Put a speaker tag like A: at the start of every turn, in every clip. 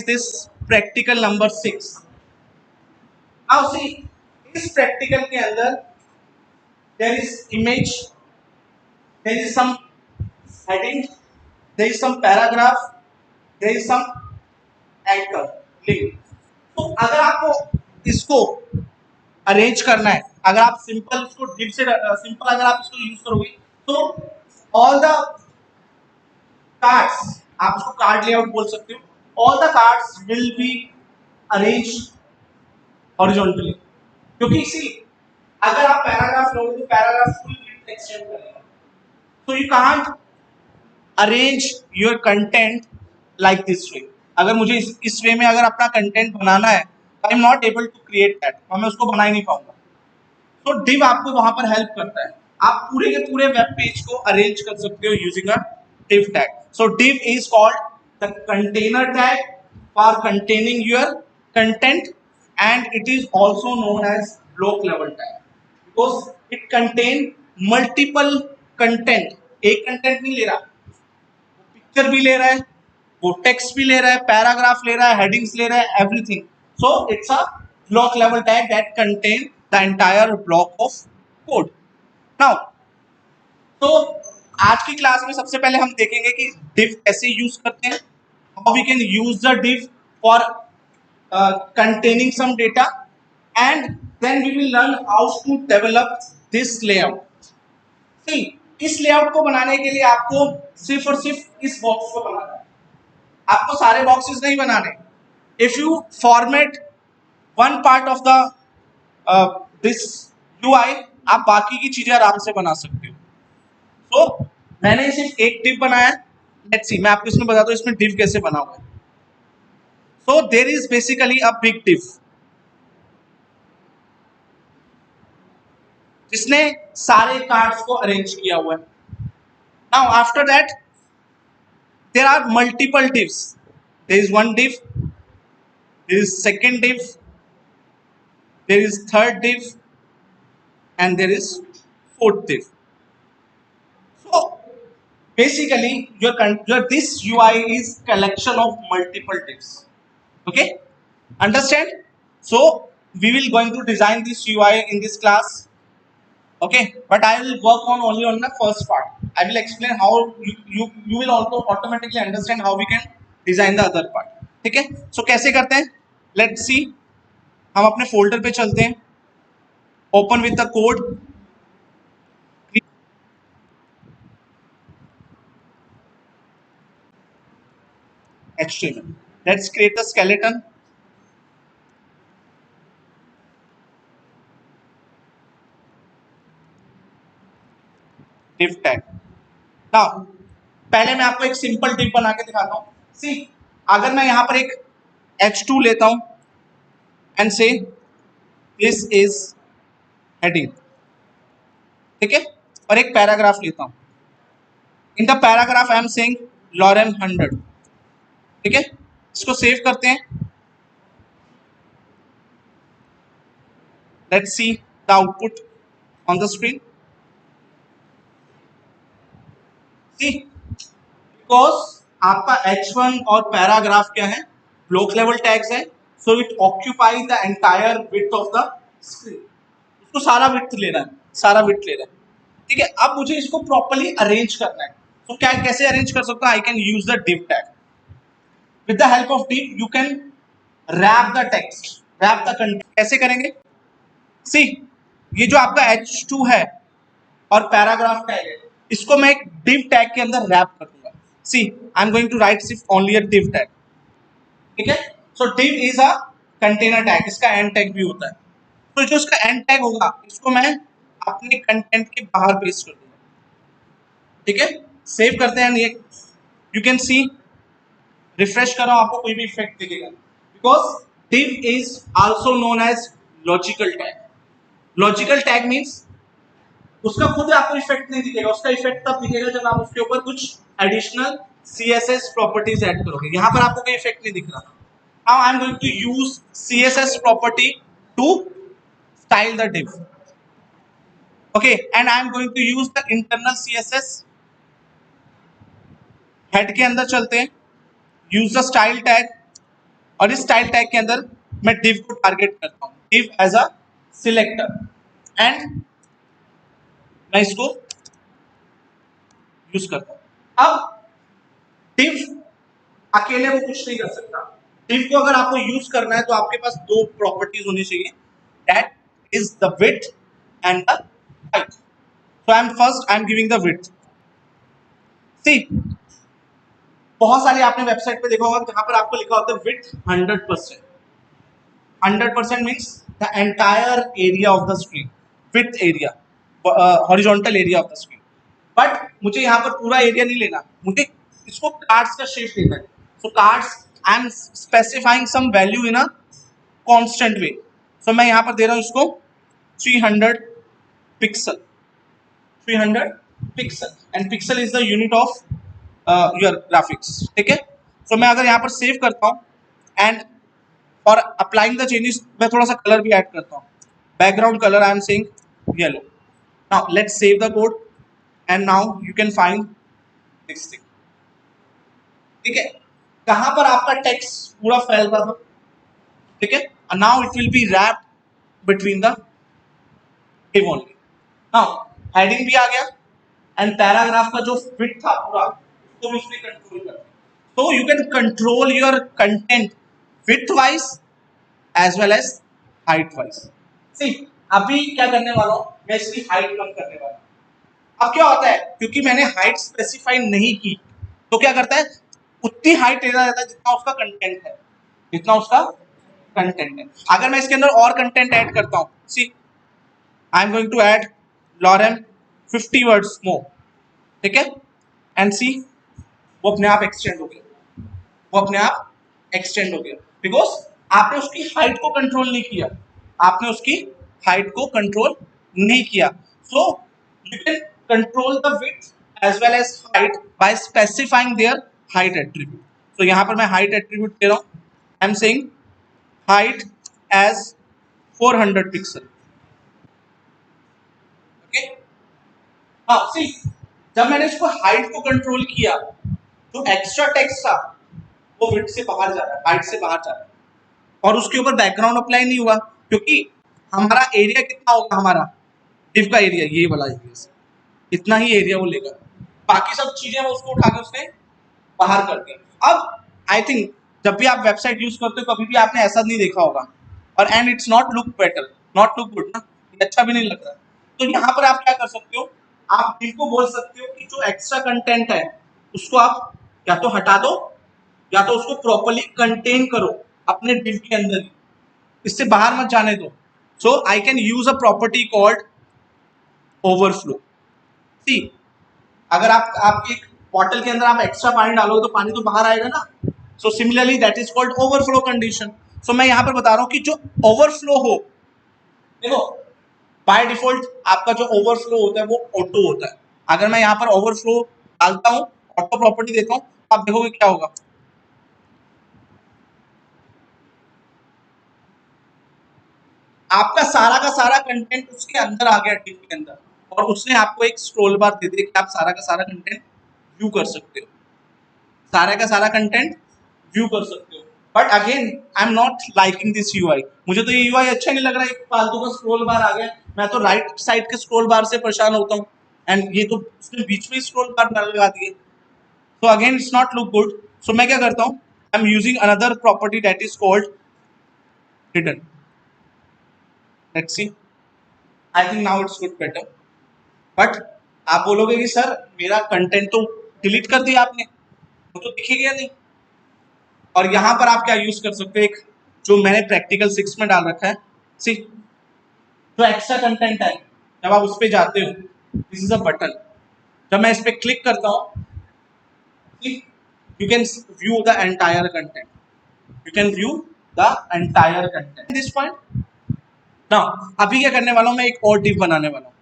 A: this practical number 6. Now see, इस practical के अंदर there is image, there is some heading, there is some paragraph, there is some anchor link. तो अगर आपको इसको arrange करना है, अगर आप सिंपल इसको डिव से सिंपल अगर आप इसको यूज करोगे तो ऑल द कार्ड्स, आप उसको कार्ड लेआउट बोल सकते हो, all the cards will be arrange horizontally, क्योंकि इसी अगर आप पैराग्राफ लोगे तो पैराग्राफ फुल विड्थ एक्सटेंड करेगा, so you can't arrange your content like this way. अगर मुझे इस वे में अगर अपना कंटेंट बनाना है, I am not able to create that, और मैं उसको बना ही नहीं पाऊंगा. तो div आपको वहां पर हेल्प करता है, आप पूरे के पूरे वेब पेज को अरेंज कर सकते हो using a div tag. So div is called the container tag for containing your content, and it is also known as block level tag because it contain multiple content. एक content नहीं ले रहा, picture भी ले रहा है, वो text भी ले रहा है, पैराग्राफ ले रहा है, हेडिंग्स ले रहा है, everything. So it's a block level tag that contain the entire block of code. Now तो आज की क्लास में सबसे पहले हम देखेंगे कि div कैसे यूज करते हैं, how we can use the div for containing some data, and then we will learn how to develop this layout. See, इस लेआउट को बनाने के लिए आपको सिर्फ और सिर्फ इस बॉक्स को बनाना है, आपको सारे बॉक्सेस नहीं बनाने. If you format one part of the this UI, आप बाकी की चीजें आराम से बना सकते हो. तो मैंने सिर्फ एक div बनाया. लेट्स सी, मैं आपको इसमें बता दूं इसमें div कैसे बना हुआ है. So there is basically a big div जिसने सारे कार्ड्स को अरेंज किया हुआ है. Now after that there are multiple divs. There is one div, there is second div, there is third div, and there is fourth div. So basically your this UI is collection of multiple divs. Okay, understand? So we will going to design this UI in this class. Okay, but I will work on only on the first part. I will explain how you will also automatically understand how we can design the other part. ठीक है, so कैसे करते हैं, let's see. हम अपने folder पे चलते हैं, open with the code, HTML. Let's create the skeleton. Div tag. Now पहले मैं आपको एक सिंपल div बना के दिखाता हूँ. See, अगर मैं यहाँ पर एक h2 लेता हूँ and say this is heading, ठीक है, और एक पैराग्राफ लेता हूँ. In the paragraph I am saying lorem 100, ठीक है. इसको सेव करते हैं. Let's see the output on the screen. See, because आपका h1 और पैराग्राफ क्या है, ब्लॉक लेवल टैग्स है, so it occupy the entire width of the screen. उसको सारा विड्थ लेना है, सारा विड्थ लेना है, ठीक है. अब मुझे इसको प्रॉपर्ली अरेंज करना है. तो क्या कैसे अरेंज कर सकता हूँ, आई can use the div tag. With the help of div you can wrap the text, wrap the content. कैसे करेंगे? See, ये जो आपका h2 है और पैराग्राफ टैग है, इसको मैं एक div tag के अंदर रैप कर दूंगा. See, I am going to write सिर्फ only a div tag, ठीक है. So div is a container tag, इसका end tag भी होता है. तो जो इसका end tag होगा, इसको मैं अपने कंटेंट के बाहर पेस्ट कर दूंगा, ठीक है. सेव करते हैं. ये यू कैन सी, रिफ्रेश करो, आपको कोई भी इफेक्ट दिखेगा, because div is also known as logical tag. Logical tag means उसका खुद आपको इफेक्ट नहीं दिखेगा, उसका इफेक्ट तब दिखेगा जब आप उसके ऊपर कुछ एडिशनल CSS प्रॉपर्टीज ऐड करोगे. यहाँ पर आपको कोई इफेक्ट नहीं दिख रहा. Now I am going to use CSS property to style the div. Okay, and I am going to use the internal CSS. Head के अंदर चलते हैं, यूज द स्टाइल टैग. और इस स्टाइल टैग के अंदर मैं div को टारगेट करता हूँ, div as a selector, and मैं इसको यूज करता हूँ। अब div अकेले वो कुछ नहीं कर सकता। div को अगर आपको यूज करना है तो आपके पास दो प्रॉपर्टीज होनी चाहिए, that is the width and the height. So I'm giving the width. See, बहुत सारी आपने वेबसाइट पे देखा होगा जहां पर आपको लिखा होता है width 100%. 100% means the entire area of the screen, width area, horizontal area of the screen. But मुझे यहाँ पर पूरा एरिया नहीं लेना, मुझे इसको कार्ड्स का शेप लेना है. So cards I am specifying some value in a constant way. So मैं यहाँ पर दे रहा हूँ इसको 300 pixel, 300 pixel, and pixel is the unit of your graphics. ठीक है. सो मैं अगर यहाँ पर सेव करता हूँ and for applying the changes मैं थोड़ा सा कलर भी ऐड करता हूँ. Background colour I am saying yellow. Now let's save the code and now you can find this thing. ठीक है. कहां पर आपका टेक्स्ट पूरा फैल रहा था. ठीक है. Now it will be wrapped between the div only. Now heading भी आ गया एंड पैराग्राफ का जो फिट था पूरा उसको भी इसमें कंट्रोल कर. So you can control your content width wise as well as height wise. See, अभी क्या करने वाला हूँ मैं, इसकी हाइट कम करने वाला हूँ. अब क्या होता है, क्योंकि मैंने हाइट स्पेसिफाई नहीं की तो क्या करता है उतनी हाइट लेना रहता है जितना उसका कंटेंट है, जितना उसका कंटेंट है. अगर मैं इसके अंदर और कंटेंट ऐड करता हूँ, see I am going to add lorem 50 words more. ठीक है. एंड सी वो अपने आप एक्सटेंड हो गया, वो अपने आप एक्सटेंड हो गया बिकॉज आपने उसकी हाइट को कंट्रोल नहीं किया, आपने उसकी हाइट को कंट्रोल नहीं किया. So you can control the width as well as height by specifying their height attribute. तो यहां पर मैं हाइट एट्रीब्यूट दे रहा हूं. I am saying height as 400 pixel. Okay. हाँ सी, जब मैंने इसको हाइट को कंट्रोल किया जो एक्स्ट्रा टेक्स्ट था वो विड्थ से बाहर जा रहा है, हाइट से बाहर जा रहा है, और उसके ऊपर बैकग्राउंड अप्लाई नहीं हुआ क्योंकि हमारा एरिया कितना होगा, हमारा div का एरिया ये वाला एरिया से इतना ही एरिया वो लेगा, बाकी सब चीजें वो उसको उठा के उसने बाहर कर दी. अब आई थिंक जब भी आप वेबसाइट यूज करते हो कभी भी आपने ऐसा नहीं देखा होगा, और and it's not look better, not look good ना, ये अच्छा भी नहीं लग रहा. तो यहाँ पर आप क्या कर सकते हो, आप div को बोल सकते हो कि जो एक्स्ट्रा कंटेंट है उसको आप या तो हटा दो या तो उसको प्रॉपर्ली कंटेन करो अपने div के अंदर ही, इससे बाहर मत जाने दो. So I can use a property called overflow. See, अगर आप आपके बॉटल के अंदर आप एक्स्ट्रा पानी डालोगे तो पानी तो बाहर आएगा ना. So similarly that is called overflow condition. So मैं यहाँ पर बता रहा हूँ कि जो ओवरफ्लो हो, देखो बाय डिफॉल्ट आपका जो ओवरफ्लो होता है वो ऑटो होता है. अगर मैं यहाँ पर ओवरफ्लो डालता हूँ, ऑटो प्रॉपर्टी देता हूँ, आप देखोगे क्या होगा. आपका सारा का सारा कंटेंट उसके अंदर आ गया div के अंदर, और उसने आपको एक स्क्रॉल बार दे दिया कि आप सारा का सारा कंटेंट व्यू कर सकते हो, सारा का सारा कंटेंट व्यू कर सकते हो. But again I am not liking this UI. मुझे तो ये यूआई अच्छा नहीं लग रहा है. एक फालतू का स्क्रॉल बार आ गया, मैं तो राइट साइड के स्क्रॉल बार से परेशान होता हूँ, एंड ये तो उसने बीच में स्क्रॉल बार लगा दिए. So again it's not look good. So मैं क्या करता हूँ, I am using another property that is called hidden. Let's see, I think now it's good better. But आप बोलोगे कि सर मेरा कंटेंट तो डिलीट कर दिया आपने, वो तो दिखेगा नहीं. और यहाँ पर आप क्या यूज कर सकते हो, एक जो मैंने प्रैक्टिकल 6 में डाल रखा है. सी, जो एक्स्ट्रा कंटेंट है जब आप उस पर जाते हो, दिस इज अ बटन. जब मैं इस पर क्लिक करता हूँ, you can view the entire content, you can view the entire content this point. Now अभी क्या करने वाला हूँ, मैं एक और div बनाने वाला हूँ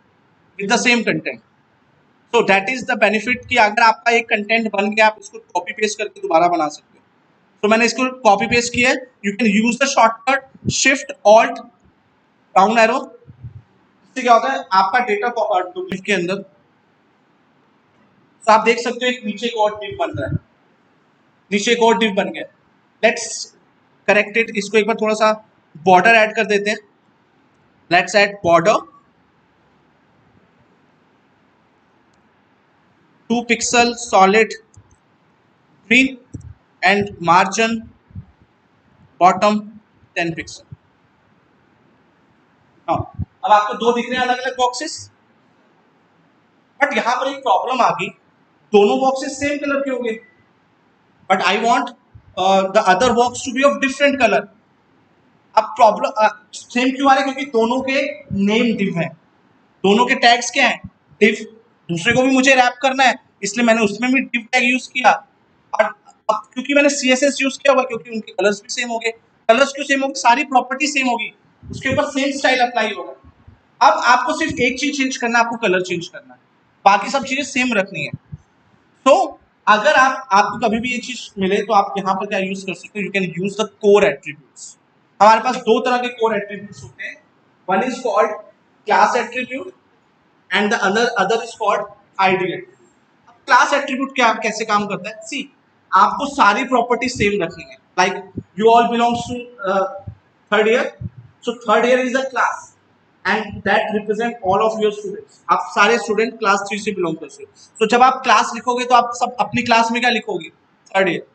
A: with the same content. So that is the benefit कि अगर आपका एक कंटेंट बन गया आप उसको कॉपी पेस्ट करके दोबारा बना सकते हो. तो मैंने इसको कॉपी पेस्ट किया है. You can use the shortcut shift alt down arrow. इससे क्या होता है आपका डेटा div के अंदर, तो आप देख सकते हो एक नीचे एक और div बन रहा है, नीचे एक और div बन गया. लेट्स करेक्टेड, इसको एक बार थोड़ा सा बॉर्डर ऐड कर देते हैं. Let's add border 2 pixel solid green and margin bottom 10 pixel. अब आपको दो दिख रहे हैं अलग अलग बॉक्सेस, बट यहां पर एक प्रॉब्लम आ गई, दोनों बॉक्सेस सेम कलर के हो गए, but I want the other box to be of different colour. अब प्रॉब्लम सेम क्यों आ रहा है? क्योंकि दोनों के नेम डिव हैं, दोनों के टैग्स क्या हैं? डिव. दूसरे को भी मुझे रैप करना है, इसलिए मैंने उसमें भी डिव टैग यूज किया. और अब क्योंकि मैंने CSS यूज किया हुआ, क्योंकि उनके कलर्स भी सेम हो गए. कलर्स क्यों सेम हो गए? सारी प्रॉपर्टी सेम होगी, उसके ऊपर सेम स्टाइल अप्लाई होगा. अब आपको सिर्फ एक चीज चेंज करना है, आपको कलर चेंज करना है, बाकी सब चीजें सेम रखनी है. तो अगर आपको कभी भी ये चीज मिले तो आप यहाँ पर क्या यूज कर सकते हो? You can use the core attributes. हमारे पास दो तरह के कोर एट्रीब्यूट्स होते हैं. One is called class attribute and the other is called ID attribute. Class attribute क्या कैसे काम करता है? सी, आपको सारी प्रॉपर्टी सेम रखनी है. Like you all belongs to third year, so third year is a class and that represent all of your students. आप सारे स्टूडेंट क्लास 3 से बिलोंग करते हो. तो जब आप क्लास लिखोगे तो आप सब अपनी क्लास में क्या लिखोगे? Third year.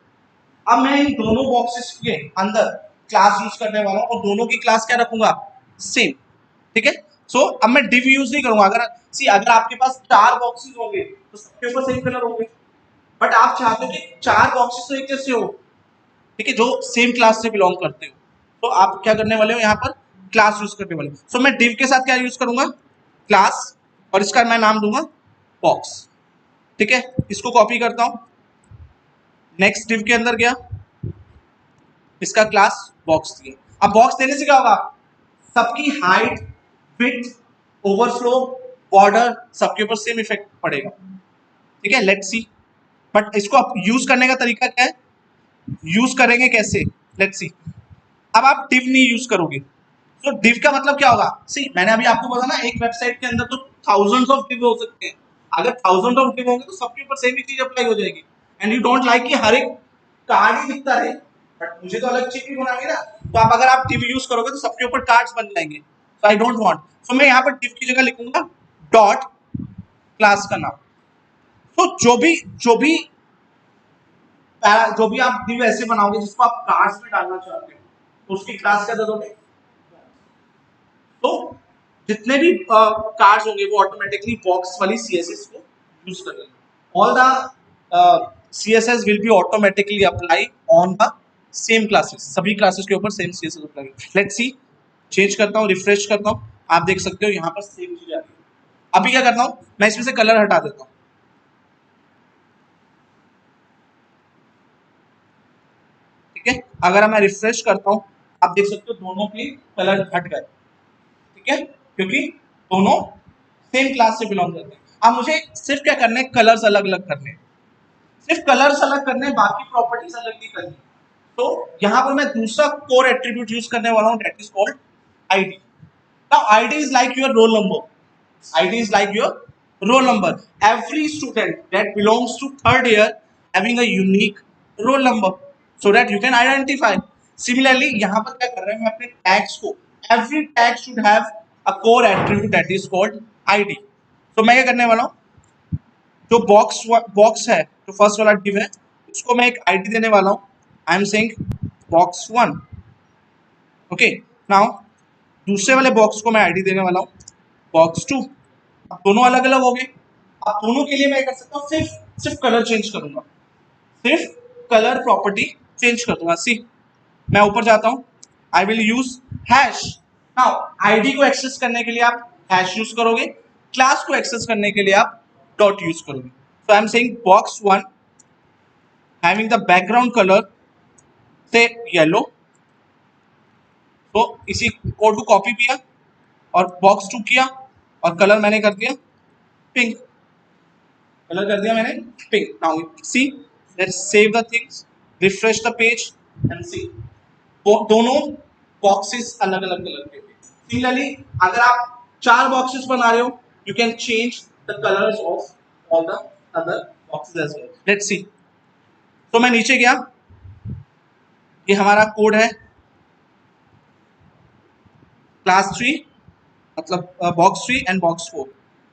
A: अब मैं इन दोनों बॉक्सेस के अंदर क्लास यूज करने वाला हूं और दोनों की क्लास क्या रखूंगा? सेम. ठीक है. सो अब मैं डिव यूज नहीं करूंगा. अगर आपके पास 4 बॉक्सेस होंगे तो सबके ऊपर सेम कलर होंगे, बट आप चाहते हो कि 4 बॉक्सेस तो एक जैसे हो, ठीक है, जो सेम क्लास से बिलोंग करते हो. तो आप क्या करने वाले हो? यहाँ पर क्लास यूज करने वाले हो. सो मैं डिव के साथ क्या यूज करूंगा? क्लास, और इसका मैं नाम दूंगा बॉक्स. ठीक है, इसको कॉपी करता हूं, नेक्स्ट डिव के अंदर गया, इसका क्लास बॉक्स दिया. अब बॉक्स देने से क्या होगा? सबकी हाइट, विड्थ, ओवरफ्लो, बॉर्डर सबके ऊपर सेम इफेक्ट पड़ेगा. ठीक है, लेट्स सी. बट इसको आप यूज करने का तरीका क्या है? यूज करेंगे कैसे? Let's see. अब आप डिव नहीं यूज करोगे, तो डिव का मतलब क्या होगा? सी, मैंने अभी आपको बताया ना, एक वेबसाइट के अंदर तो थाउजेंड्स ऑफ डिव हो सकते हैं. अगर थाउजेंड ऑफ डिव होंगे तो सबके ऊपर सेम ही चीज अप्लाई हो जाएगी. एंड यू डोंट लाइक कि हर एक कार्ड ही दिखता रहे, बट मुझे तो अलग चीज भी बनानी है ना. तो आप अगर आप डिव यूज करोगे तो सबके ऊपर कार्ड्स बन जाएंगे. सो आई डोंट वांट. सो मैं यहाँ पर डिव की जगह लिखूंगा डॉट क्लास का नाम. तो जो भी आप डिव ऐसे बनाओगे जिसको आप कार्ड्स में डालना चाहते हो, तो उसकी क्लास क्या दे दोगे? तो जितने भी कार्ड्स होंगे वो ऑटोमेटिकली बॉक्स वाली CSS को यूज करेंगे. All the CSS will be automatically apply on the same classes. सभी क्लासेस के ऊपर same CSS apply. Let's see. Change करता हूँ, रिफ्रेश करता हूँ, आप देख सकते हो यहाँ पर सेम चीज आ रही है. अभी क्या करता हूँ? मैं इसमें से कलर हटा देता हूँ. ठीक है, अगर मैं रिफ्रेश करता हूँ, आप देख सकते हो दोनों के कलर हट गए. ठीक है, क्योंकि दोनों सेम क्लास से बिलोंग करते हैं. अब मुझे सिर्फ क्या करना है? कलर्स अलग अलग करने हैं. सिर्फ कलर्स अलग करने हैं, बाकी प्रॉपर्टीज अलग नहीं करनी. तो यहां पर मैं दूसरा कोर एट्रीब्यूट यूज करने वाला हूं, that is called ID. Now ID is like your roll number. ID is like your roll number. Every student that belongs to third year having a unique roll number, so that you can identify. Similarly यहां पर क्या कर रहे हैं? मैं अपने tags को, every tag should have a core attribute that is called ID. तो मैं क्या करने वाला हूं? जो बॉक्स है, जो फर्स्ट वाला डिव है, उसको मैं एक आईडी देने वाला हूं. I am saying box 1. Okay, now दूसरे वाले बॉक्स को मैं आईडी देने वाला हूं बॉक्स 2. अब दोनों अलग अलग हो गए. अब दोनों के लिए मैं कर सकता हूं, सिर्फ कलर चेंज करूंगा, सिर्फ कलर प्रॉपर्टी चेंज कर दूंगा. सी, मैं ऊपर जाता हूं, I will use hash. Now ID को एक्सेस करने के लिए आप हैश यूज करोगे, क्लास को एक्सेस करने के लिए आप डॉट यूज करोगे. So I am saying box 1 having the background colour से येलो. तो इसी कोड को कॉपी किया और बॉक्स 2 किया, और कलर मैंने कर दिया पिंक. कलर कर दिया मैंने pink. Now see, let's save the things, refresh the page and see. दोनों बॉक्सेस अलग अलग कलर के. सिमिलरली अगर आप 4 बॉक्सेस बना रहे हो, you can change the colours of all the other boxes as well. Let's see. तो मैं नीचे गया, ये हमारा कोड है क्लास 3 मतलब बॉक्स 3 एंड बॉक्स 4।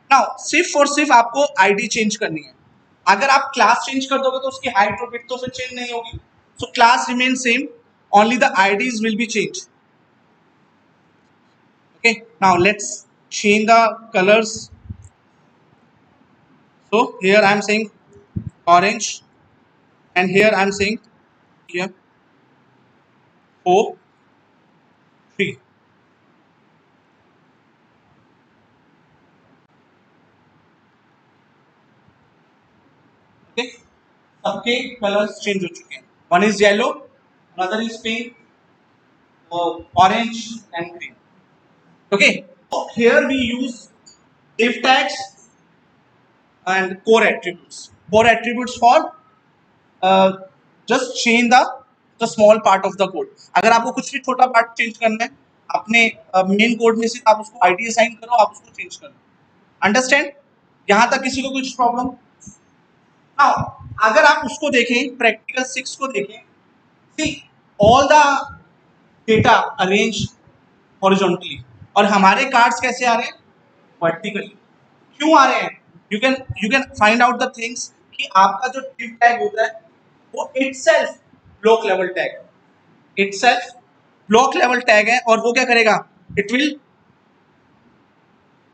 A: नाउ सिर्फ और सिर्फ आपको आईडी चेंज करनी है। अगर आप क्लास चेंज कर दोगे तो उसकी हाइट और विड्थ तो फिर चेंज नहीं होगी। So class remain same, only the IDs will be change. Okay, now let's change the colours. So here I am saying orange and here I am saying here 4 3। Okay, सबके colours change हो चुके हैं। One is yellow, another is pink, orange and green. Okay, here we use div tags and core attributes। core attributes for just change the small part of the code। अगर आपको कुछ भी छोटा part change करना है अपने main code में से, आप उसको आईडी असाइन करो, आप उसको चेंज करो। अंडरस्टैंड? यहां तक किसी को कुछ प्रॉब्लम? नाउ अगर आप उसको देखें, प्रैक्टिकल 6 को देखें, see all the data arrange horizontally, और हमारे कार्ड्स कैसे आ रहे हैं? वर्टिकली। क्यों आ रहे हैं? You can find out the things कि आपका जो div टैग होता है वो इटसेल्फ ब्लॉक लेवल टैग है। इटसेल्फ ब्लॉक लेवल टैग है, और वो क्या करेगा? It will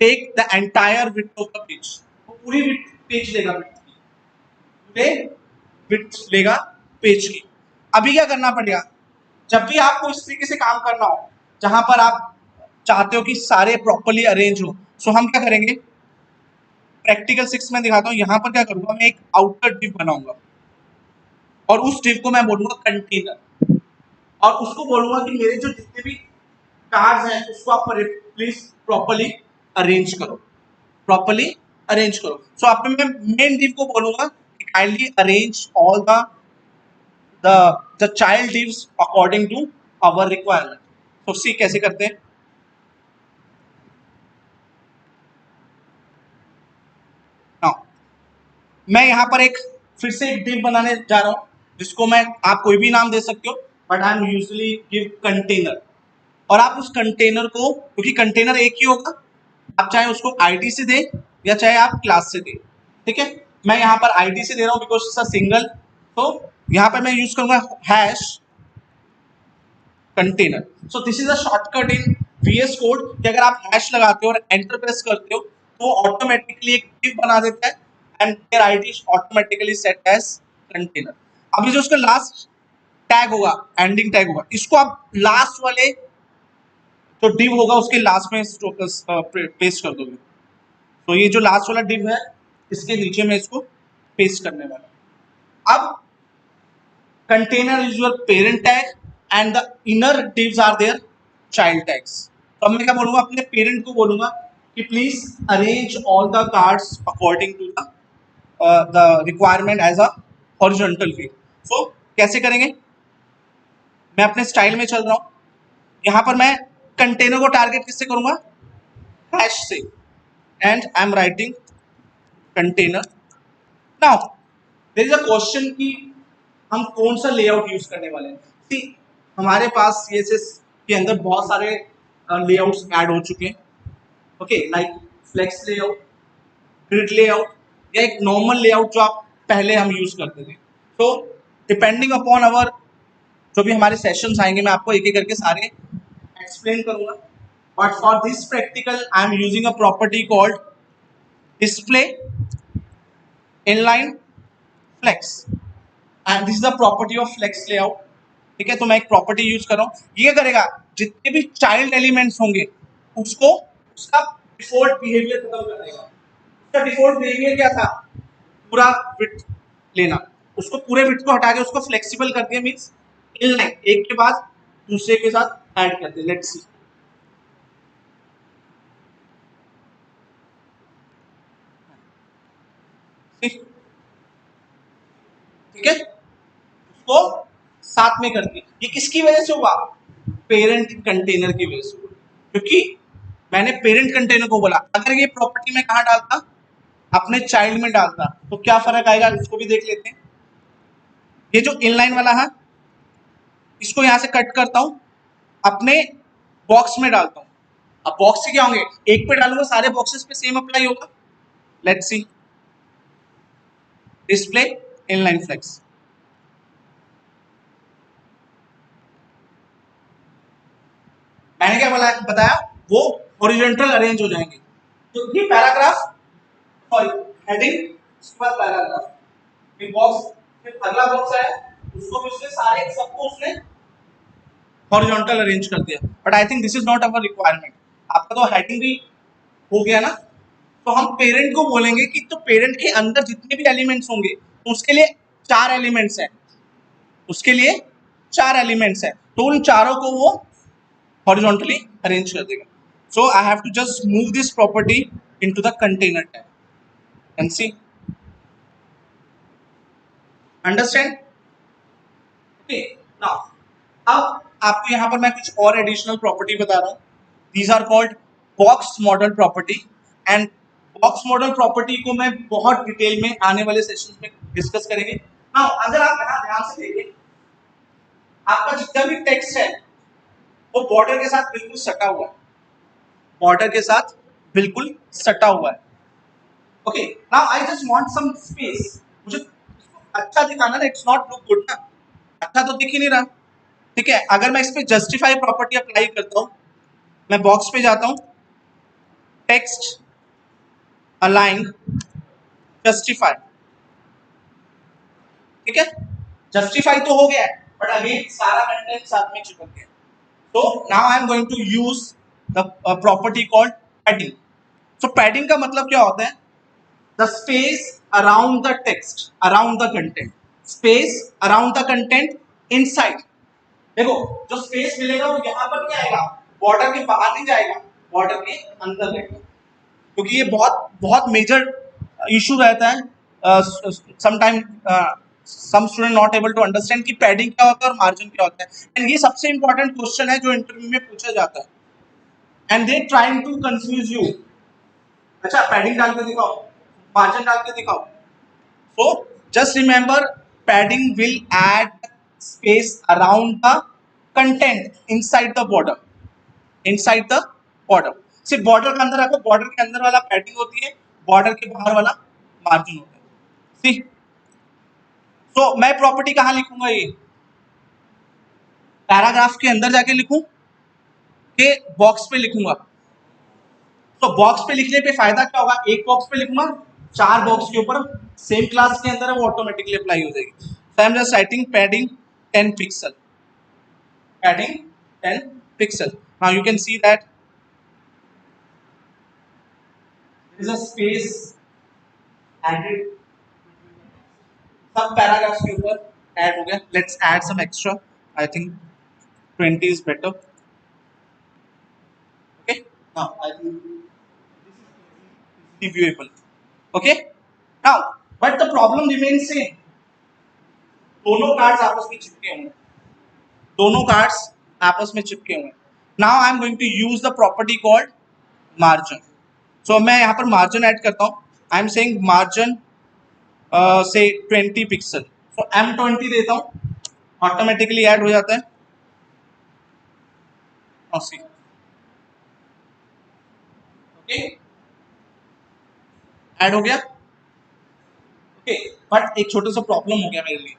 A: take the entire width of the page. वो पूरी विड्थ पेज लेगा, पूरे विड्थ लेगा पेज की। अभी क्या करना पड़ेगा? जब भी आपको इस तरीके से काम करना हो जहां पर आप चाहते हो कि सारे प्रॉपर्ली अरेंज हो, सो हम क्या करेंगे? प्रैक्टिकल 6 में दिखाता हूं। यहां पर क्या करूंगा, मैं एक आउटर डिव बनाऊंगा और उस डिव को मैं बोलूंगा कंटेनर, और उसको बोलूंगा कि मेरे जो जितने भी कार्ड्स हैं उसको आप प्लीज प्रॉपर्ली अरेंज करो, प्रॉपर्ली अरेंज करो। सो आप मैं मेन डिव को बोलूंगा कि kindly arrange all the child divs according to our requirement. तो सी कैसे करते हैं? नाउ मैं यहां पर एक फिर से एक डिव बनाने जा रहा हूं जिसको मैं, आप कोई भी नाम दे सकते हो, but I am usually give container. और आप उस कंटेनर को, क्योंकि कंटेनर एक ही होगा, आप चाहे उसको आईडी से दें या चाहे आप क्लास से दें। ठीक है, मैं यहां पर आईडी से दे रहा हूं बिकॉज इट्स अ सिंगल। तो यहां पर मैं यूज करूंगा hash container. So this is a shortcut in VS code कि अगर आप हैश लगाते हो और एंटर प्रेस करते हो तो ऑटोमेटिकली एक डिव बना देता है and their ID is automatically set as container. अभी जो उसका लास्ट टैग होगा, एंडिंग टैग होगा, इसको आप लास्ट वाले जो डिव होगा उसके लास्ट में पेस्ट कर दोगे। तो ये जो लास्ट वाला डिव है इसके नीचे में इसको पेस्ट करने वाला। अब container is your parent tag and the inner divs are their child tags. तो अब मैं क्या बोलूंगा? अपने पेरेंट को बोलूंगा कि please arrange all the cards according to the requirement as a horizontal way. So कैसे करेंगे? मैं अपने स्टाइल में चल रहा हूं। यहां पर मैं कंटेनर को टारगेट किससे करूंगा? हैश से, and I am writing container. Now there is a question कि हम कौन सा लेआउट यूज करने वाले हैं। सी हमारे पास सीएसएस के अंदर बहुत सारे लेआउट्स ऐड हो चुके हैं। Okay, like flex layout, grid layout, या एक नॉर्मल लेआउट जो आप पहले हम यूज करते थे। तो डिपेंडिंग अपॉन अवर जो भी हमारे सेशंस आएंगे मैं आपको एक एक करके सारे एक्सप्लेन करूंगा। But for this practical I am using a property called display inline flex and this is the property of flex layout. ठीक है, तो मैं एक प्रॉपर्टी यूज कर रहा हूं। ये करेगा जितने भी चाइल्ड एलिमेंट्स होंगे उसको उसका डिफॉल्ट बिहेवियर खत्म कर देगा। उसका डिफॉल्ट बिहेवियर क्या था? पूरा विड्थ लेना। उसको पूरे विड्थ को हटा के उसको फ्लेक्सिबल कर दिया, मींस इनलाइन, एक के बाद दूसरे के साथ ऐड कर दिया। Let's see. ठीक है, उसको साथ में कर दिया। ये किसकी वजह से हुआ? पेरेंट कंटेनर की वजह से हुआ, क्योंकि मैंने पेरेंट कंटेनर को बोला अगर ये प्रॉपर्टी में कहां डालता? अपने चाइल्ड में डालता, तो क्या फर्क आएगा उसको भी देख लेते हैं। ये जो इनलाइन वाला है इसको यहां से कट करता हूं, अपने बॉक्स में डालता हूं। अब बॉक्स से क्या होंगे, एक पे डालूंगा सारे बॉक्सेस पे सेम अप्लाई होगा। Let's see, display inline flex. मैंने क्या बताया, वो हॉरिजॉन्टल अरेंज हो जाएंगे। तो ये पैराग्राफ, सॉरी हेडिंग, उसके बाद पैराग्राफ, फिर बॉक्स, फिर अगला बॉक्स आया, उसको भी उसने सारे सबको उसने हॉरिजॉन्टल अरेंज कर दिया। But I think this is not our requirement. आपका तो हेडिंग भी हो गया ना, तो हम पेरेंट को बोलेंगे कि तो पेरेंट के अंदर जितने भी एलिमेंट्स होंगे, तो उसके लिए 4 एलिमेंट्स हैं, उसके लिए 4 एलिमेंट्स हैं, तो उन चारों को वो हॉरिजॉन्टली अरेंज कर देगा। So I have to just move this property into the container tab and see, understand? Okay, now अब आपको यहां पर मैं कुछ और एडिशनल प्रॉपर्टी बता रहा हूं। These are called box model property, and box model property को मैं बहुत डिटेल में आने वाले सेशंस में डिस्कस करेंगे। नाउ अगर आप यहां ध्यान से देखिए, आपका जितना भी टेक्स्ट है वो बॉर्डर के साथ बिल्कुल सटा हुआ है, बॉर्डर के साथ बिल्कुल सटा हुआ है। Okay, now I just want some space, मुझे अच्छा दिखाना ना, इट्स नॉट लुक गुड ना, अच्छा तो दिख ही नहीं रहा। ठीक है, अगर मैं इस पे जस्टिफाई प्रॉपर्टी अप्लाई करता हूं, मैं बॉक्स पे जाता हूं, टेक्स्ट अलाइन जस्टिफाई, ठीक है, जस्टिफाई तो हो गया है, बट अगेन सारा कंटेंट साथ में चिपक गया। तो now I am going to use the property called padding. So padding का मतलब क्या होता है, the space around the text, around the content, space around the content inside. देखो, जो स्पेस मिलेगा वो यहाँ पर नहीं आएगा, बॉर्डर के बाहर नहीं जाएगा, बॉर्डर के अंदर रहेगा, क्योंकि ये बहुत बहुत मेजर इशू रहता है। Sometime some student not able to understand कि पैडिंग क्या होता है और मार्जिन क्या होता है, एंड ये सबसे इंपॉर्टेंट क्वेश्चन है जो इंटरव्यू में पूछा जाता है, and they trying to confuse you. अच्छा, पैडिंग डाल के दिखाओ, मार्जिन डाल के दिखाओ। So just remember, padding will add space around the content inside the border, inside the border। सिर्फ बॉर्डर के अंदर रखो, बॉर्डर के अंदर वाला पैडिंग होती है, बॉर्डर के बाहर वाला मार्जिन होता है। सी, तो मैं प्रॉपर्टी कहाँ लिखूंगा, ये पैराग्राफ के अंदर जाके लिखूं कि बॉक्स पे लिखूंगा? तो बॉक्स पे लिखने पे फायदा क्या होगा, एक बॉक्स पे लिखूंगा, 4 बॉक्स के ऊपर सेम क्लास के अंदर है वो ऑटोमेटिकली अप्लाई हो जाएगी। So I am just writing padding 10 pixel, padding 10 pixel। Now you can see that there is a space added, सब पैराग्राफ्स के ऊपर ऐड हो गया। Let's add some extra, I think 20 is better। Okay, now I think this is viewable। Okay, now but the problem remains same, दोनों cards आपस में चिपके होंगे, दोनों कार्ड्स आपस में चिपके हुए। Now I am going to use the property called margin. So मैं यहाँ पर मार्जिन ऐड करता हूँ, आई एम सेइंग मार्जिन से 20 पिक्सल, सो M20 देता हूँ, ऑटोमेटिकली ऐड हो जाता है। ओके, ऐड हो गया। ओके, बट एक छोटा सा प्रॉब्लम हो गया मेरे लिए।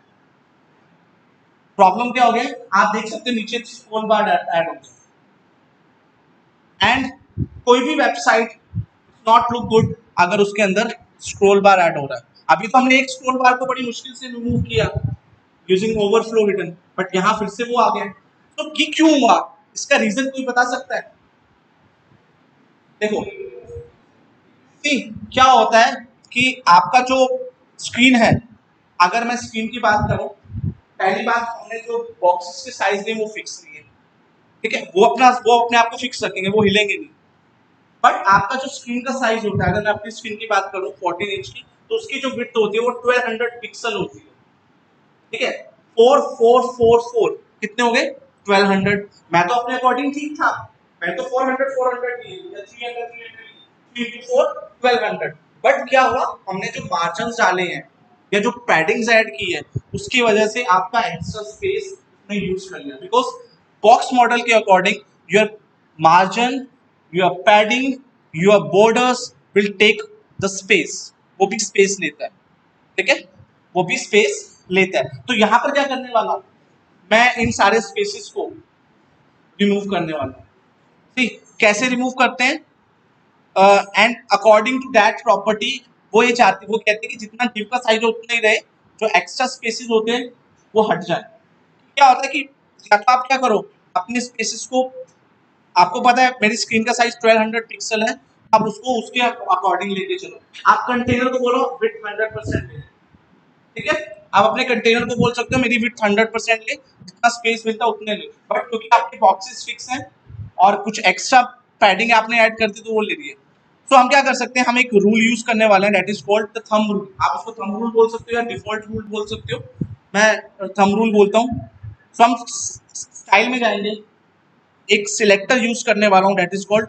A: प्रॉब्लम क्या हो गया, आप देख सकते हो नीचे स्क्रॉल बार ऐड हो गया, एंड कोई भी वेबसाइट नॉट लुक गुड अगर उसके अंदर स्क्रॉल बार ऐड हो रहा है। अभी तो हमने एक स्क्रॉल बार को बड़ी मुश्किल से रिमूव किया यूजिंग ओवरफ्लो हिडन, बट यहाँ फिर से वो आ गया। तो ये क्यों हुआ, इसका रीजन कोई बता सकता है? देखो, क्या होता है कि आपका जो स्क्रीन है, अगर मैं स्क्रीन की बात करूं, पहली बात हमने जो बॉक्सेस के साइज दिए वो फिक्स नहीं है, ठीक है, वो अपने आप को फिक्स रखेंगे, वो हिलेंगे नहीं। बट आपका जो स्क्रीन का साइज होता है, अगर मैं अपनी स्क्रीन की बात करूं 14 इंच की, तो उसकी जो विड्थ होती है वो 1200 पिक्सल होती है, ठीक है। 4444 कितने हो गए, 1200। मैं तो अपने अकॉर्डिंग ठीक था, मैं तो 400 400 लिए या 300 300 3 to 4 1200। बट क्या हुआ, हमने जो मार्जिन डाले हैं या जो पैडिंग्स ऐड की है, उसकी वजह से आपका एक्स्ट्रा स्पेस ने यूज कर लिया, बिकॉज बॉक्स मॉडल के according your margin, your padding, your borders will take the space, वो भी स्पेस लेता है, ठीक है, वो भी स्पेस लेता है। तो यहां पर क्या करने वाला हूं मैं, इन सारे स्पेसेस को रिमूव करने वाला हूं। ठीक, कैसे रिमूव करते हैं, and according to that property वो कहती है कि जितना डिव का साइज उतना ही रहे, जो एक्स्ट्रा स्पेसेस होते हैं वो हट जाए। क्या होता है कि या तो आप क्या करो, अपने स्पेसेस को, आपको पता है मेरी स्क्रीन का साइज 1200 पिक्सल है, आप उसको उसके अकॉर्डिंग लेके चलो। आप कंटेनर को बोलो विड्थ 100% ले, ठीक है, आप अपने कंटेनर को बोल सकते हो मेरी विड्थ 100% ले, जितना स्पेस मिलता है उतने ले, बट क्योंकि आपके बॉक्सेस फिक्स हैं और कुछ एक्स्ट्रा पैडिंग आपने ऐड कर दी तो वो ले रही है। तो हम क्या कर सकते हैं, हम एक रूल यूज करने वाले हैं, that is called the thumb rule. आप उसको थंब रूल बोल सकते हो या डिफॉल्ट रूल बोल सकते हो, मैं थंब रूल बोलता हूँ। तो हम स्टाइल में जाएंगे, एक सिलेक्टर यूज करने वाला हूँ, that is called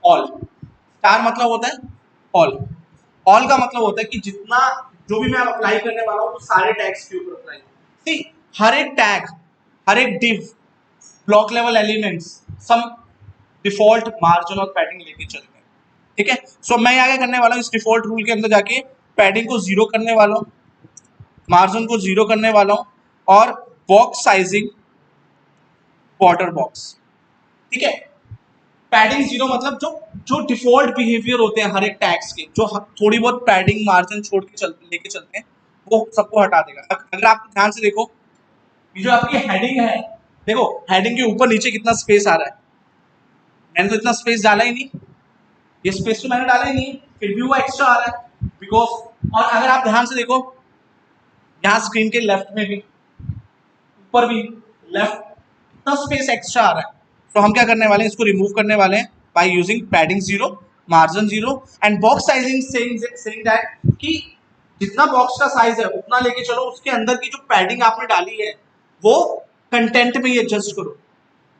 A: all. Star मतलब होता है ऑल, ऑल का मतलब होता है कि जितना जो भी मैं अप्लाई करने वाला हूँ तो सारे टैग्स के ऊपर अप्लाई। सी, हर एक टैग, हर एक डिव, ब्लॉक लेवल एलिमेंट्स, सम डिफॉल्ट मार्जिन और पैडिंग लेके चलते हैं, ठीक है। सो मैं यहाँ क्या करने वाला हूँ, इस डिफॉल्ट रूल के अंदर जाके पैडिंग को 0 करने वाला हूँ, मार्जिन को 0 करने वाला हूँ, और बॉक्स साइजिंग बॉर्डर बॉक्स, ठीक है। पैडिंग 0 मतलब जो जो डिफॉल्ट बिहेवियर होते हैं हर एक टैग्स के, जो थोड़ी बहुत पैडिंग मार्जिन छोड़ के लेके चलते हैं, वो सबको हटा देगा। अगर आप ध्यान से देखो, ये जो आपकी हेडिंग है, देखो हेडिंग के ऊपर नीचे कितना स्पेस आ रहा है, मैंने तो इतना स्पेस डाला ही नहीं, ये स्पेस तो मैंने डाला ही नहीं, फिर भी वो एक्स्ट्रा आ रहा है बिकॉज। और अगर आप ध्यान से देखो, यहाँ स्क्रीन के लेफ्ट में भी, ऊपर भी, लेफ्ट, इतना स्पेस एक्स्ट्रा आ रहा है। तो हम क्या करने वाले हैं, इसको रिमूव करने वाले हैं by using padding 0, margin 0 and box sizing, saying that कि जितना बॉक्स का साइज है उतना लेके चलो, उसके अंदर की जो पैडिंग आपने डाली है वो कंटेंट में ही एडजस्ट करो,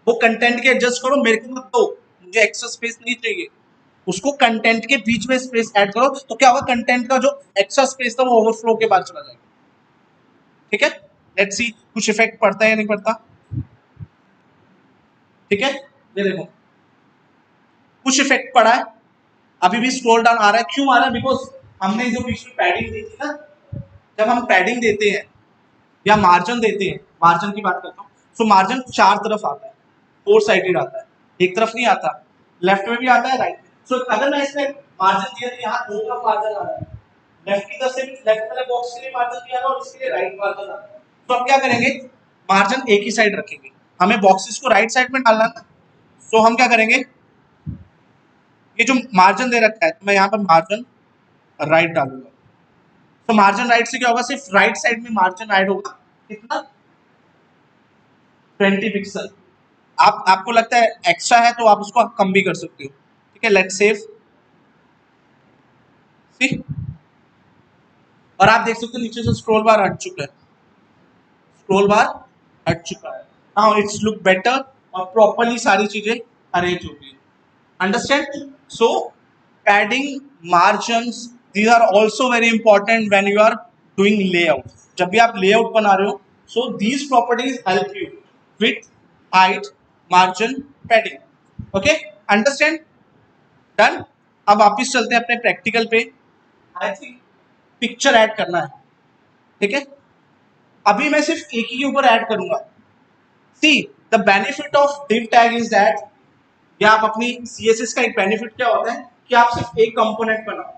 A: वो कंटेंट के एडजस्ट करो, मेरे को मत दो, मुझे एक्स्ट्रा स्पेस नहीं चाहिए, उसको कंटेंट के बीच में स्पेस ऐड करो। तो क्या होगा, कंटेंट का जो एक्स्ट्रा स्पेस था वो ओवरफ्लो के बाद चला जाएगा, ठीक है। लेट्स सी कुछ इफेक्ट पड़ता है या नहीं पड़ता, ठीक है, ये देखो कुछ इफेक्ट पड़ा है, अभी भी स्क्रॉल डाउन आ रहा है, क्यों आ रहा है, बिकॉज हमने जो बीच में पैडिंग दी थी ना, जब हम पैडिंग देते हैं या मार्जिन देते हैं, मार्जिन की बात करता हूँ, सो मार्जिन 4 तरफ आता है, 4 साइडेड आता है, एक तरफ नहीं आता, लेफ्ट में भी आता है, राइट में। सो अगर मैं इसमें मार्जिन दिया तो यहाँ 2 तरफ मार्जिन आ रहा है, लेफ्ट की तरफ से लेफ्ट वाले बॉक्स के लिए मार्जिन दिया और इसके लिए राइट मार्जिन आ रहा है। तो हम क्या करेंगे, मार्जिन एक ही साइड रखेंगे, हमें बॉक्सेस को राइट साइड में डालना है, सो हम क्या करेंगे, ये जो मार्जिन दे रखा है तो मैं यहाँ पर मार्जिन राइट डालूंगा। तो मार्जिन राइट से क्या होगा, सिर्फ राइट साइड में मार्जिन ऐड होगा, कितना, 20 पिक्सल। आपको लगता है एक्स्ट्रा है तो आप उसको कम भी कर सकते हो, ठीक है। लेट्स सेव, सी, और आप देख सकते हो नीचे से स्क्रॉल बार हट चुका है, स्क्रॉल बार हट चुका है, नाउ इट्स लुक बेटर और प्रॉपर्ली सारी चीजें अरेंज हो गई, understand. So padding, margins, these are also very important when you are doing layout, जब भी आप लेआउट बना रहे हो, so these properties help you with height, margin, padding, okay, understand, done। अब वापिस चलते हैं अपने प्रैक्टिकल पे, आई थिंक पिक्चर ऐड करना है, ठीक है, अभी मैं सिर्फ एक ही के ऊपर ऐड करूंगा। See, the benefit of div tag is that, या आप अपनी CSS का एक बेनिफिट क्या होता है कि आप सिर्फ एक कंपोनेंट बनाओ,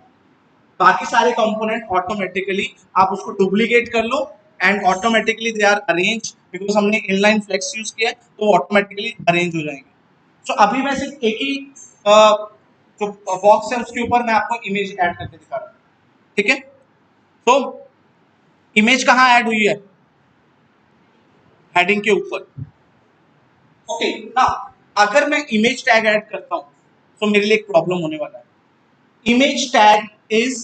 A: बाकी सारे कंपोनेंट ऑटोमेटिकली आप उसको डुप्लीकेट कर लो and automatically they are arrange, because हमने इनलाइन फ्लेक्स यूज किया है तो ऑटोमेटिकली अरेंज हो जाएंगे। सो अभी मैं सिर्फ एक ही जो बॉक्स है उसके ऊपर मैं आपको इमेज ऐड करके दिखा रहा हूँ, ठीक है। तो इमेज कहाँ ऐड हुई है, हेडिंग के ऊपर, ओके ना। अगर मैं इमेज टैग ऐड करता हूँ तो मेरे लिए एक प्रॉब्लम होने वाला है, image tag is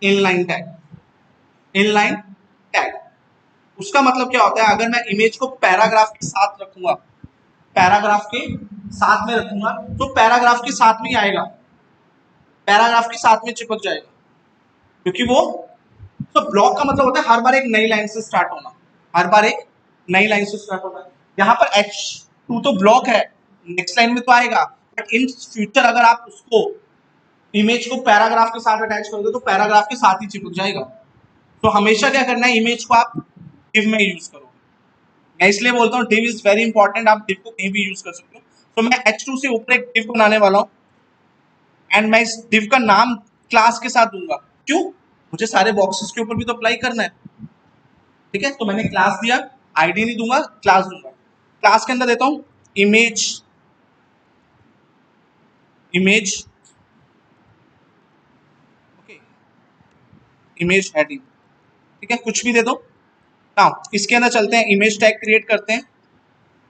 A: inline tag, inline tag, उसका मतलब क्या होता है, अगर मैं इमेज को पैराग्राफ के साथ रखूंगा, पैराग्राफ के साथ में रखूंगा तो पैराग्राफ के साथ में ही आएगा, पैराग्राफ के साथ में चिपक जाएगा, क्योंकि वो, तो ब्लॉक का मतलब होता है हर बार एक नई लाइन से स्टार्ट होना, हर बार एक नई लाइन से स्टार्ट होगा। यहाँ पर H2 तो ब्लॉक है, नेक्स्ट लाइन में तो आएगा, बट इन फ्यूचर अगर आप उसको इमेज को पैराग्राफ के साथ अटैच करोगे तो पैराग्राफ के साथ ही चिपक जाएगा। तो हमेशा क्या करना है, इमेज को आप डिव में यूज करोगे। मैं इसलिए बोलता हूँ डिव इज वेरी इंपॉर्टेंट, आप डिव को कहीं भी यूज कर सकते हो। तो मैं H2 से ऊपर एक डिव बनाने वाला हूँ एंड मैं इस डिव का नाम क्लास के साथ दूंगा। क्यों? मुझे सारे बॉक्सेस के ऊपर भी तो अप्लाई करना है, ठीक है। तो मैंने क्लास दिया, आईडी नहीं दूंगा, क्लास दूंगा। क्लास के अंदर देता हूँ image, image okay, image heading, ठीक है, कुछ भी दे दो। नाउ इसके अंदर चलते हैं, इमेज टैग क्रिएट करते हैं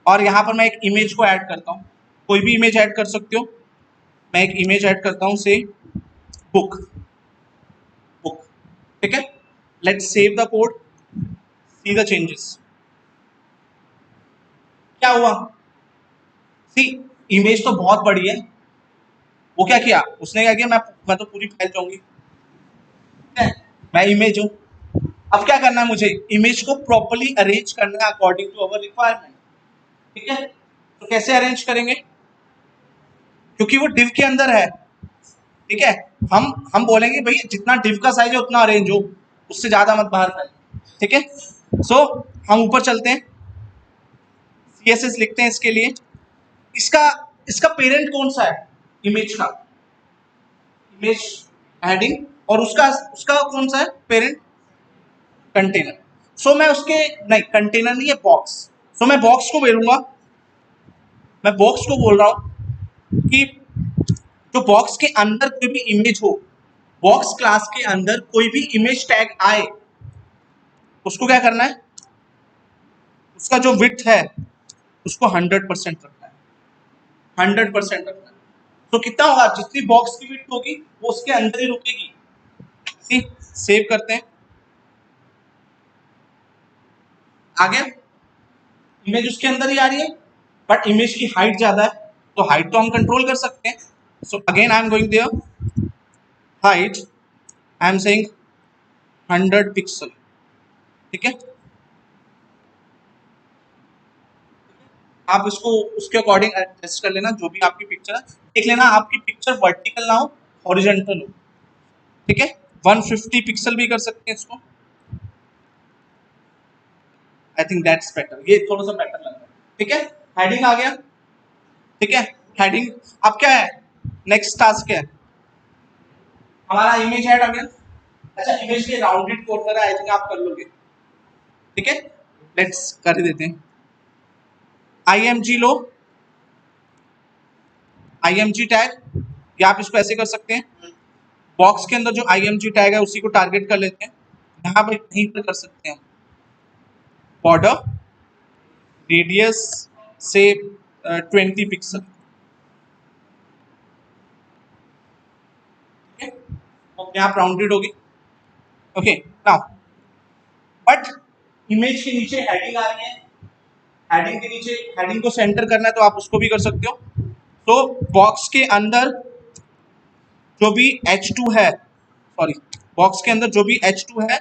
A: और यहाँ पर मैं एक इमेज को ऐड करता हूँ। कोई भी इमेज ऐड कर सकते हो। मैं एक इमेज ऐड करता हूँ, से बुक, बुक, ठीक है। Let's save the code, see the changes. क्या हुआ? सी, इमेज तो बहुत बड़ी है। वो क्या किया उसने, क्या किया, मैं तो पूरी फैल जाऊंगी, ठीक है? मैं इमेज हूँ। अब क्या करना है मुझे, इमेज को प्रॉपर्ली अरेंज करना है अकॉर्डिंग टू अवर रिक्वायरमेंट, ठीक है। तो कैसे अरेंज करेंगे, क्योंकि वो डिव के अंदर है, ठीक है। हम बोलेंगे भाई जितना डिव का साइज है उतना अरेंज हो, उससे ज्यादा मत बाहर फैले, ठीक है। सो हम ऊपर चलते हैं, CSS लिखते हैं इसके लिए। इसका इसका पेरेंट कौन सा है, इमेज का, इमेज हेडिंग, और उसका उसका कौन सा है पेरेंट, कंटेनर। सो मैं उसके, नहीं कंटेनर नहीं है, बॉक्स। सो मैं बॉक्स को बोलूंगा, मैं बॉक्स को बोल रहा हूं कि जो बॉक्स के अंदर कोई भी इमेज हो, बॉक्स क्लास के अंदर कोई भी इमेज टैग आए, उसको क्या करना है, उसका जो विड्थ है उसको 100% रखना है, 100% रखना है। तो कितना होगा, जितनी बॉक्स की विड्थ होगी वो उसके अंदर ही रुकेगी। ठीक, सेव करते हैं। आगे इमेज उसके अंदर ही आ रही है, बट इमेज की हाइट ज्यादा है, तो हाइट तो हम कंट्रोल कर सकते हैं। So again I am going there, height I am saying 100 pixel, ठीक है। आप इसको उसके अकॉर्डिंग एडजस्ट कर लेना, जो भी आपकी पिक्चर है। देख लेना आपकी पिक्चर वर्टिकल ना हो, हॉरिजॉन्टल हो, ठीक है। 150 पिक्सल भी कर सकते हैं इसको, आई थिंक दैट्स बेटर, ये थोड़ा सा बेटर लग रहा है, ठीक है। हेडिंग आ गया, ठीक है। हेडिंग अब क्या है, नेक्स्ट टास्क क्या है, हमारा इमेज हेड आ गया। अच्छा, इमेज के राउंडेड कॉर्नर आई थिंक आप कर लोगे, ठीक है। लेट्स कर देते हैं, IMG लो, IMG टैग, या आप इसको ऐसे कर सकते हैं, बॉक्स के अंदर जो IMG टैग है उसी को टारगेट कर लेते हैं। यहाँ पर कहीं पर कर सकते हैं बॉर्डर रेडियस से 20 पिक्सल, ठीक है। अपने आप राउंडेड होगी, ओके। नाउ बट इमेज के नीचे हेडिंग आ रही है, हेडिंग के नीचे, हेडिंग को सेंटर करना है तो आप उसको भी कर सकते हो। तो बॉक्स के अंदर जो भी H2 है, सॉरी, बॉक्स के अंदर जो भी H2 है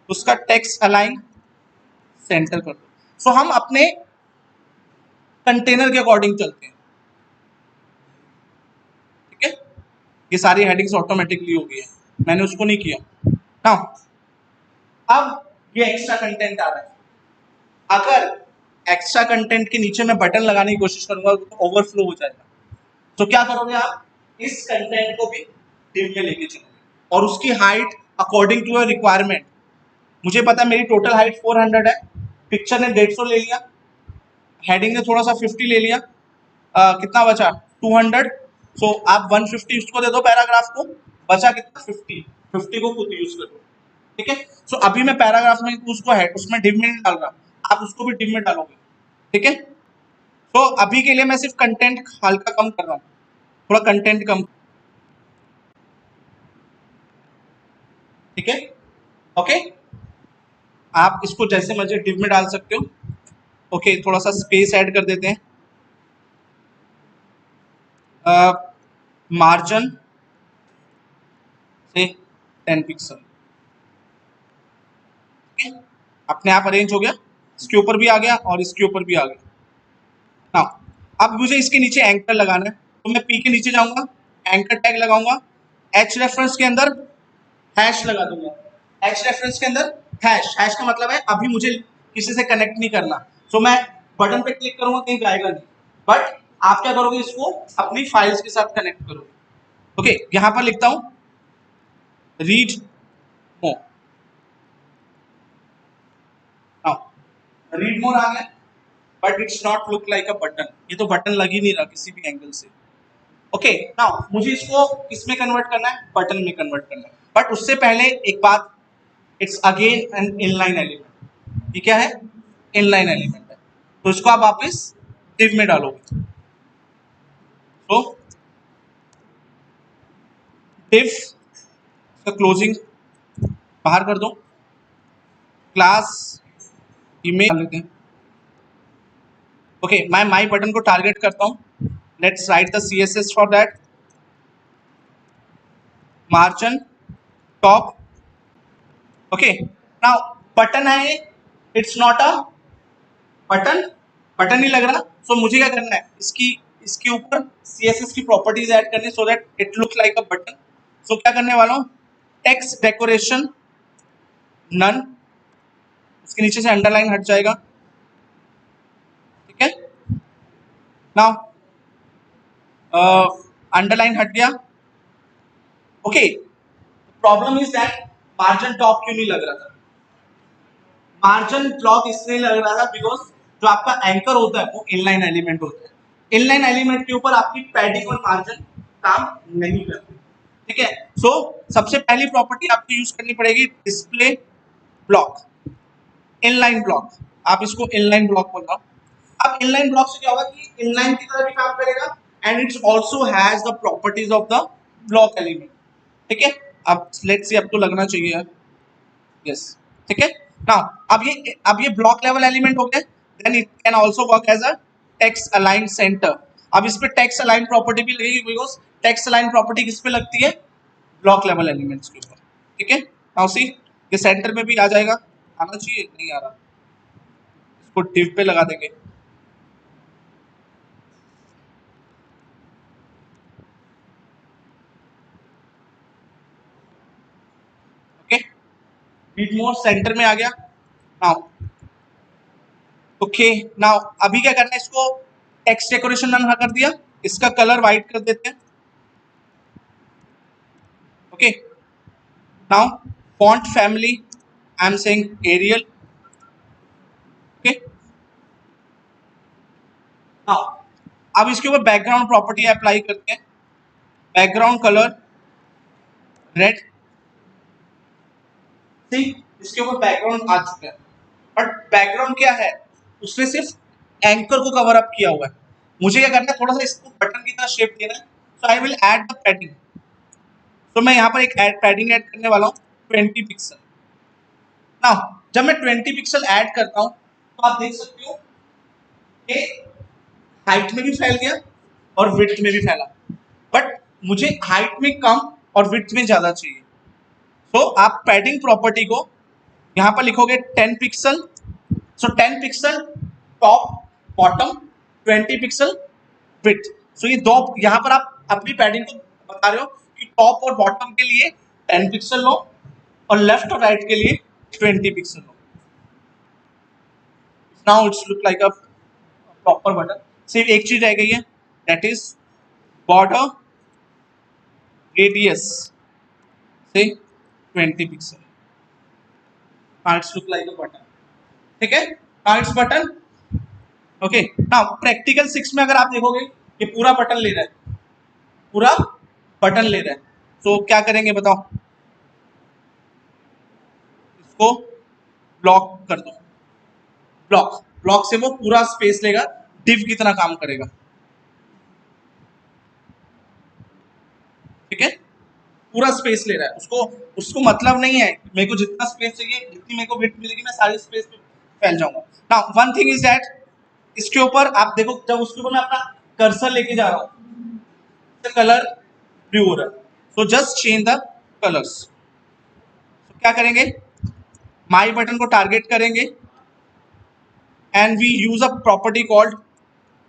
A: उसका टेक्स्ट अलाइन सेंटर कर दो। सो हम अपने कंटेनर के अकॉर्डिंग चलते हैं, ठीक है। ये सारी हेडिंग्स ऑटोमेटिकली हो गई है, मैंने उसको नहीं किया ना। अब ये एक्स्ट्रा कंटेंट आ रहा है, अगर एक्स्ट्रा कंटेंट के नीचे मैं बटन लगाने की कोशिश करूंगा तो ओवरफ्लो हो जाएगा। तो क्या करोगे आप, इस कंटेंट को भी डिव में लेके चलोगे और उसकी height according to your requirement. मुझे पता है मेरी टोटल हाइट 400 है, पिक्चर ने 150 ले लिया, हेडिंग ने थोड़ा सा 50 ले लिया, कितना बचा 200। सो आप 150 उसको दे दो पैराग्राफ को, बचा कितना 50, 50 को खुद यूज करो, ठीक है। सो अभी मैं पैराग्राफ में उसको है उसमें डिव में नहीं डाल रहा, आप उसको भी डिव में डालोगे, ठीक है। तो अभी के लिए मैं सिर्फ कंटेंट हल्का कम कर रहा हूँ, थोड़ा कंटेंट कम, ठीक है, ओके। आप इसको जैसे मर्जी डिव में डाल सकते हो, ओके। थोड़ा सा स्पेस ऐड कर देते हैं, मार्जिन से 10 पिक्सल, ठीक है। अपने आप अरेंज हो गया। इसके ऊपर भी आ गया और इसके ऊपर भी आ गया। नाउ अब मुझे इसके नीचे एंकर लगाना है, तो मैं पी के नीचे जाऊंगा, एंकर टैग लगाऊंगा, एच रेफरेंस के अंदर हैश लगा दूंगा, एच रेफरेंस के अंदर हैश, हैश का मतलब है अभी मुझे किसी से कनेक्ट नहीं करना, तो मैं बटन पे क्लिक करूंगा कहीं जाएगा नहीं, बट आप क्या करोगे, इसको अपनी फाइल्स के साथ कनेक्ट करोगे। ओके, यहां पर लिखता हूं रीड मोर, रीड मोर आ गया, but it's not look like a button, ये तो बटन लग ही नहीं रहा किसी भी एंगल से। ओके, नाउ मुझे इसको किसमें कन्वर्ट करना है, बटन में कन्वर्ट करना है, बट उससे पहले एक बात, it's again an inline element, ये क्या है, इनलाइन एलिमेंट है, तो इसको आप वापस div में डालोगे, तो div का क्लोजिंग बाहर कर दो, क्लास इमेज लेते हैं। ओके, मैं माई बटन को टारगेट करता हूं, let's write the CSS for that, margin top. Okay, now button है ये, it's not a button, button नहीं लग रहा, सो मुझे क्या करना है, इसके ऊपर CSS की प्रॉपर्टीज ऐड करनी, so that it look like a button. So क्या करने वाला हूँ, टेक्स्ट डेकोरेशन नन, इसके नीचे से अंडरलाइन हट जाएगा, ठीक है। नाउ अंडरलाइन हट गया। Okay, problem is that margin top क्यों नहीं लग रहा था, मार्जिन ब्लॉक इसलिए लग रहा था बिकॉज जो आपका एंकर होता है वो इनलाइन एलिमेंट होता है, इनलाइन एलिमेंट के ऊपर आपकी पैडिंग और मार्जिन काम नहीं करते, ठीक है। सो सबसे पहली प्रॉपर्टी आपको यूज करनी पड़ेगी डिस्प्ले ब्लॉक, इनलाइन ब्लॉक, आप इसको इनलाइन ब्लॉक बोल रहा हूं। अब इनलाइन ब्लॉक से क्या होगा कि इनलाइन की तरह भी काम करेगा and it's also has the properties of the block element, ठीक है। अब लेट्स सी, अब तो लगना चाहिए, यस, ठीक है। नाउ अब ये ब्लॉक लेवल एलिमेंट हो गया, then it can also work as a text align centre. अब इस पे टेक्स्ट अलाइन प्रॉपर्टी भी लगेगी, बिकॉज टेक्स्ट अलाइन प्रॉपर्टी किस पे लगती है, ब्लॉक लेवल एलिमेंट्स के ऊपर, ठीक है। नाउ सी, ये सेंटर में भी आ जाएगा, आना चाहिए, नहीं आ रहा, इसको डिव पे लगा देंगे। ओके, रीड मोर सेंटर में आ गया। नाउ ओके, नाउ अभी क्या करना है, इसको टेक्स्ट डेकोरेशन नन कर दिया, इसका कलर व्हाइट कर देते हैं। Okay, now font family I am saying Arial. Okay, now अब इसके ऊपर बैकग्राउंड प्रॉपर्टी अप्लाई करते हैं, बैकग्राउंड कलर रेड, ठीक, इसके ऊपर बैकग्राउंड आ चुका है, बट बैकग्राउंड क्या है, उसने सिर्फ एंकर को कवर अप किया हुआ है, मुझे क्या करना है, थोड़ा सा इसको बटन की तरह शेप देना है, so I will add the padding. तो मैं यहाँ पर एक पैडिंग ऐड करने वाला हूँ 20 पिक्सल। ना जब मैं 20 पिक्सल ऐड करता हूँ तो आप देख सकते हो कि हाइट में भी फैल गया और विड्थ में भी फैला, बट मुझे हाइट में कम और विड्थ में ज्यादा चाहिए। तो आप पैडिंग प्रॉपर्टी को यहाँ पर लिखोगे 10 pixel, so 10 pixel top bottom, 20 pixel width. So ये दो, यहाँ पर आप अपनी पैडिंग को बता रहे हो कि टॉप और बॉटम के लिए 10 पिक्सल लो और लेफ्ट और राइट के लिए 20 pixel low. Now it's look like a proper button. सिर्फ एक चीज रह गई है, दैट इज बॉर्डर रेडियस से 20 pixel. Now it's look like a button, ठीक है। Now it's button. Okay, now practical 6 में अगर आप देखोगे ये पूरा बटन ले रहा है, पूरा बटन ले रहा है, तो क्या करेंगे बताओ, इसको ब्लॉक कर दो, ब्लॉक, ब्लॉक से वो पूरा स्पेस लेगा, डिव की तरह काम करेगा, ठीक है। पूरा स्पेस ले रहा है, उसको उसको मतलब नहीं है मेरे को जितना स्पेस चाहिए, जितनी मेरे को विड्थ मिलेगी मैं सारी स्पेस पे फैल जाऊंगा। Now one thing is that, इसके ऊपर आप देखो, जब उसके ऊपर मैं अपना कर्सर लेके जा रहा हूँ तो कलर ब्लू हो रहा है, so just change the colours. क्या करेंगे, माई बटन को टारगेट करेंगे, and we use a property called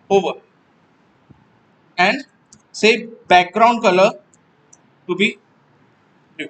A: hover and say background color to be blue.